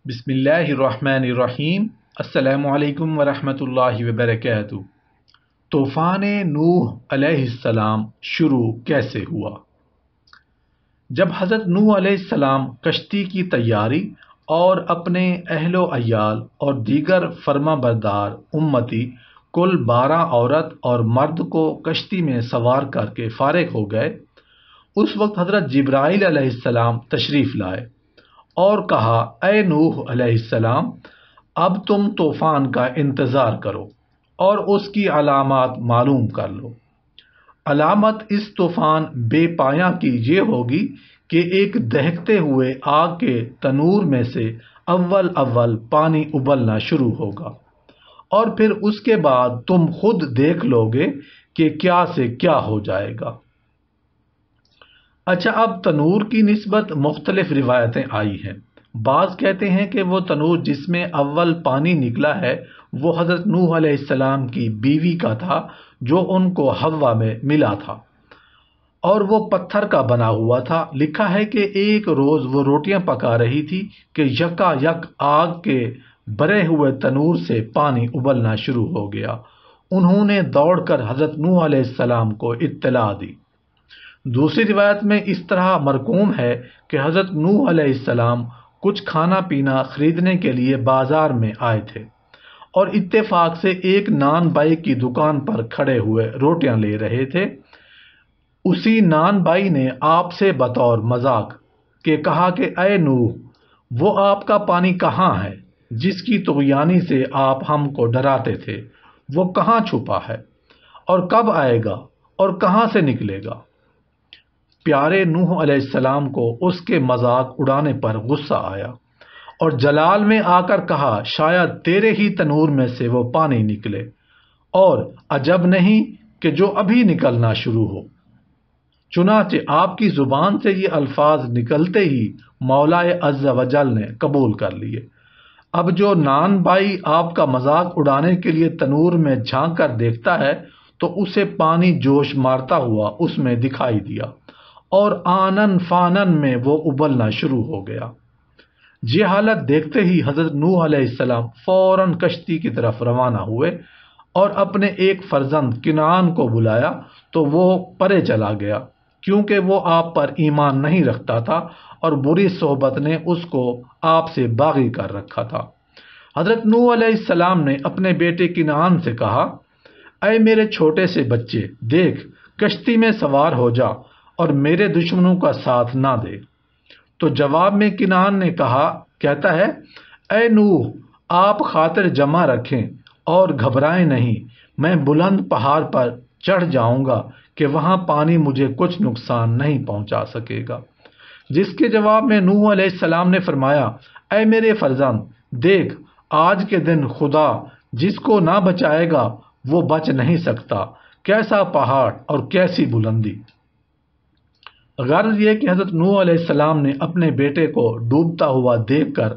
بسم اللہ الرحمن الرحیم۔ السلام علیکم ورحمۃ اللہ وبرکاتہ۔ طوفان نوح علیہ السلام شروع کیسے ہوا؟ جب حضرت نوح علیہ السلام کشتی کی تیاری اور اپنے اہل و عیال اور دیگر فرما بردار امتی کل 12 عورت اور مرد کو کشتی میں سوار کر کے فارغ ہو گئے، اس وقت حضرت جبرائیل علیہ السلام تشریف لائے اور کہا، اے نوح علیہ السلام، اب تم طوفان کا انتظار کرو اور اس کی علامات معلوم کر لو۔ علامت اس طوفان بے پایاں کی یہ ہوگی کہ ایک دہکتے ہوئے آگ کے تنور میں سے اول پانی ابلنا شروع ہوگا، اور پھر اس کے بعد تم خود دیکھ لو گے کہ کیا سے کیا ہو جائے گا۔ اچھا، اب تنور کی نسبت مختلف روایتیں آئی ہیں۔ بعض کہتے ہیں کہ وہ تنور جس میں اول پانی نکلا ہے وہ حضرت نوح علیہ السلام کی بیوی کا تھا، جو ان کو حوا میں ملا تھا، اور وہ پتھر کا بنا ہوا تھا۔ لکھا ہے کہ ایک روز وہ روٹیاں پکا رہی تھی کہ یکا یک آگ کے بھرے ہوئے تنور سے پانی ابلنا شروع ہو گیا۔ انہوں نے دوڑ کر حضرت نوح علیہ السلام کو اطلاع دی۔ دوسری روایت میں اس طرح مرقوم ہے کہ حضرت نوح علیہ السلام کچھ کھانا پینا خریدنے کے لیے بازار میں آئے تھے اور اتفاق سے ایک نان بائی کی دکان پر کھڑے ہوئے روٹیاں لے رہے تھے۔ اسی نان بائی نے آپ سے بطور مذاق کے کہا کہ اے نوح، وہ آپ کا پانی کہاں ہے جس کی طغیانی سے آپ ہم کو ڈراتے تھے؟ وہ کہاں چھپا ہے اور کب آئے گا اور کہاں سے نکلے گا؟ پیارے نوح علیہ السلام کو اس کے مذاق اڑانے پر غصہ آیا اور جلال میں آ کر کہا، شاید تیرے ہی تنور میں سے وہ پانی نکلے، اور عجب نہیں کہ جو ابھی نکلنا شروع ہو۔ چنانچہ آپ کی زبان سے یہ الفاظ نکلتے ہی مولا عز و جل نے قبول کر لیے۔ اب جو نان بائی آپ کا مذاق اڑانے کے لیے تنور میں جھانک کر دیکھتا ہے تو اسے پانی جوش مارتا ہوا اس میں دکھائی دیا، اور آنن فانن میں وہ ابلنا شروع ہو گیا۔ یہ حالت دیکھتے ہی حضرت نوح علیہ السلام فوراً کشتی کی طرف روانہ ہوئے اور اپنے ایک فرزند کنعان کو بلایا تو وہ پرے چلا گیا، کیونکہ وہ آپ پر ایمان نہیں رکھتا تھا اور بری صحبت نے اس کو آپ سے باغی کر رکھا تھا۔ حضرت نوح علیہ السلام نے اپنے بیٹے کنعان سے کہا، اے میرے چھوٹے سے بچے، دیکھ کشتی میں سوار ہو جا اور میرے دشمنوں کا ساتھ نہ دے۔ تو جواب میں کنعان نے کہتا ہے، اے نوح، آپ خاطر جمع رکھیں اور گھبرائیں نہیں، میں بلند پہاڑ پر چڑھ جاؤں گا کہ وہاں پانی مجھے کچھ نقصان نہیں پہنچا سکے گا۔ جس کے جواب میں نوح علیہ السلام نے فرمایا، اے میرے فرزند، دیکھ آج کے دن خدا جس کو نہ بچائے گا وہ بچ نہیں سکتا۔ کیسا پہاڑ اور کیسی بلندی! غرض یہ کہ حضرت نوح علیہ السلام نے اپنے بیٹے کو ڈوبتا ہوا دیکھ کر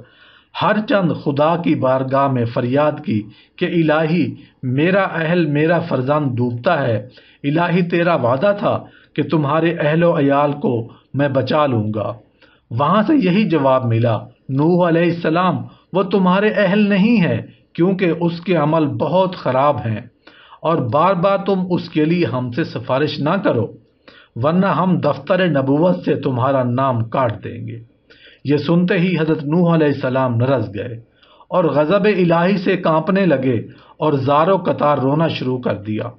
ہر چند خدا کی بارگاہ میں فریاد کی کہ الہی، میرا اہل میرا فرزند ڈوبتا ہے، الہی تیرا وعدہ تھا کہ تمہارے اہل و عیال کو میں بچا لوں گا۔ وہاں سے یہی جواب ملا، نوح علیہ السلام، وہ تمہارے اہل نہیں ہے، کیونکہ اس کے عمل بہت خراب ہیں، اور بار بار تم اس کے لیے ہم سے سفارش نہ کرو، ورنہ ہم دفتر نبوت سے تمہارا نام کاٹ دیں گے۔ یہ سنتے ہی حضرت نوح علیہ السلام لرز گئے اور غضب الہی سے کانپنے لگے اور زار و قطار رونا شروع کر دیا۔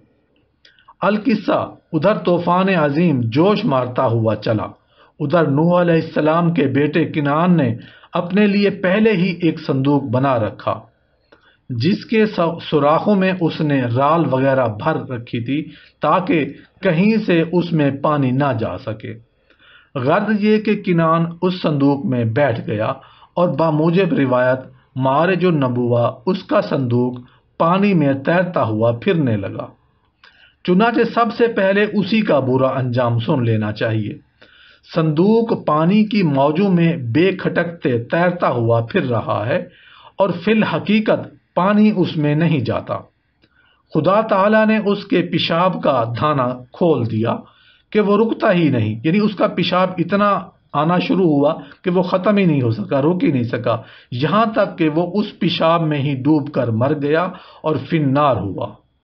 القصہ ادھر طوفان عظیم جوش مارتا ہوا چلا، ادھر نوح علیہ السلام کے بیٹے کنعان نے اپنے لیے پہلے ہی ایک صندوق بنا رکھا جس کے سوراخوں میں اس نے رال وغیرہ بھر رکھی تھی تاکہ کہیں سے اس میں پانی نہ جا سکے۔ غرض یہ کہ کنعان اس صندوق میں بیٹھ گیا اور بموجب روایت معارج النبوہ اس کا صندوق پانی میں تیرتا ہوا پھرنے لگا۔ چنانچہ سب سے پہلے اسی کا برا انجام سن لینا چاہیے۔ صندوق پانی کی موجوں میں بے کھٹکتے تیرتا ہوا پھر رہا ہے اور فی الحقیقت پانی اس میں نہیں جاتا۔ خدا تعالیٰ نے اس کے پیشاب کا دھانا کھول دیا کہ وہ رکتا ہی نہیں، یعنی اس کا پیشاب اتنا آنا شروع ہوا کہ وہ ختم ہی نہیں ہو سکا، روک ہی نہیں سکا، یہاں تک کہ وہ اس پیشاب میں ہی ڈوب کر مر گیا اور فی النار ہوا۔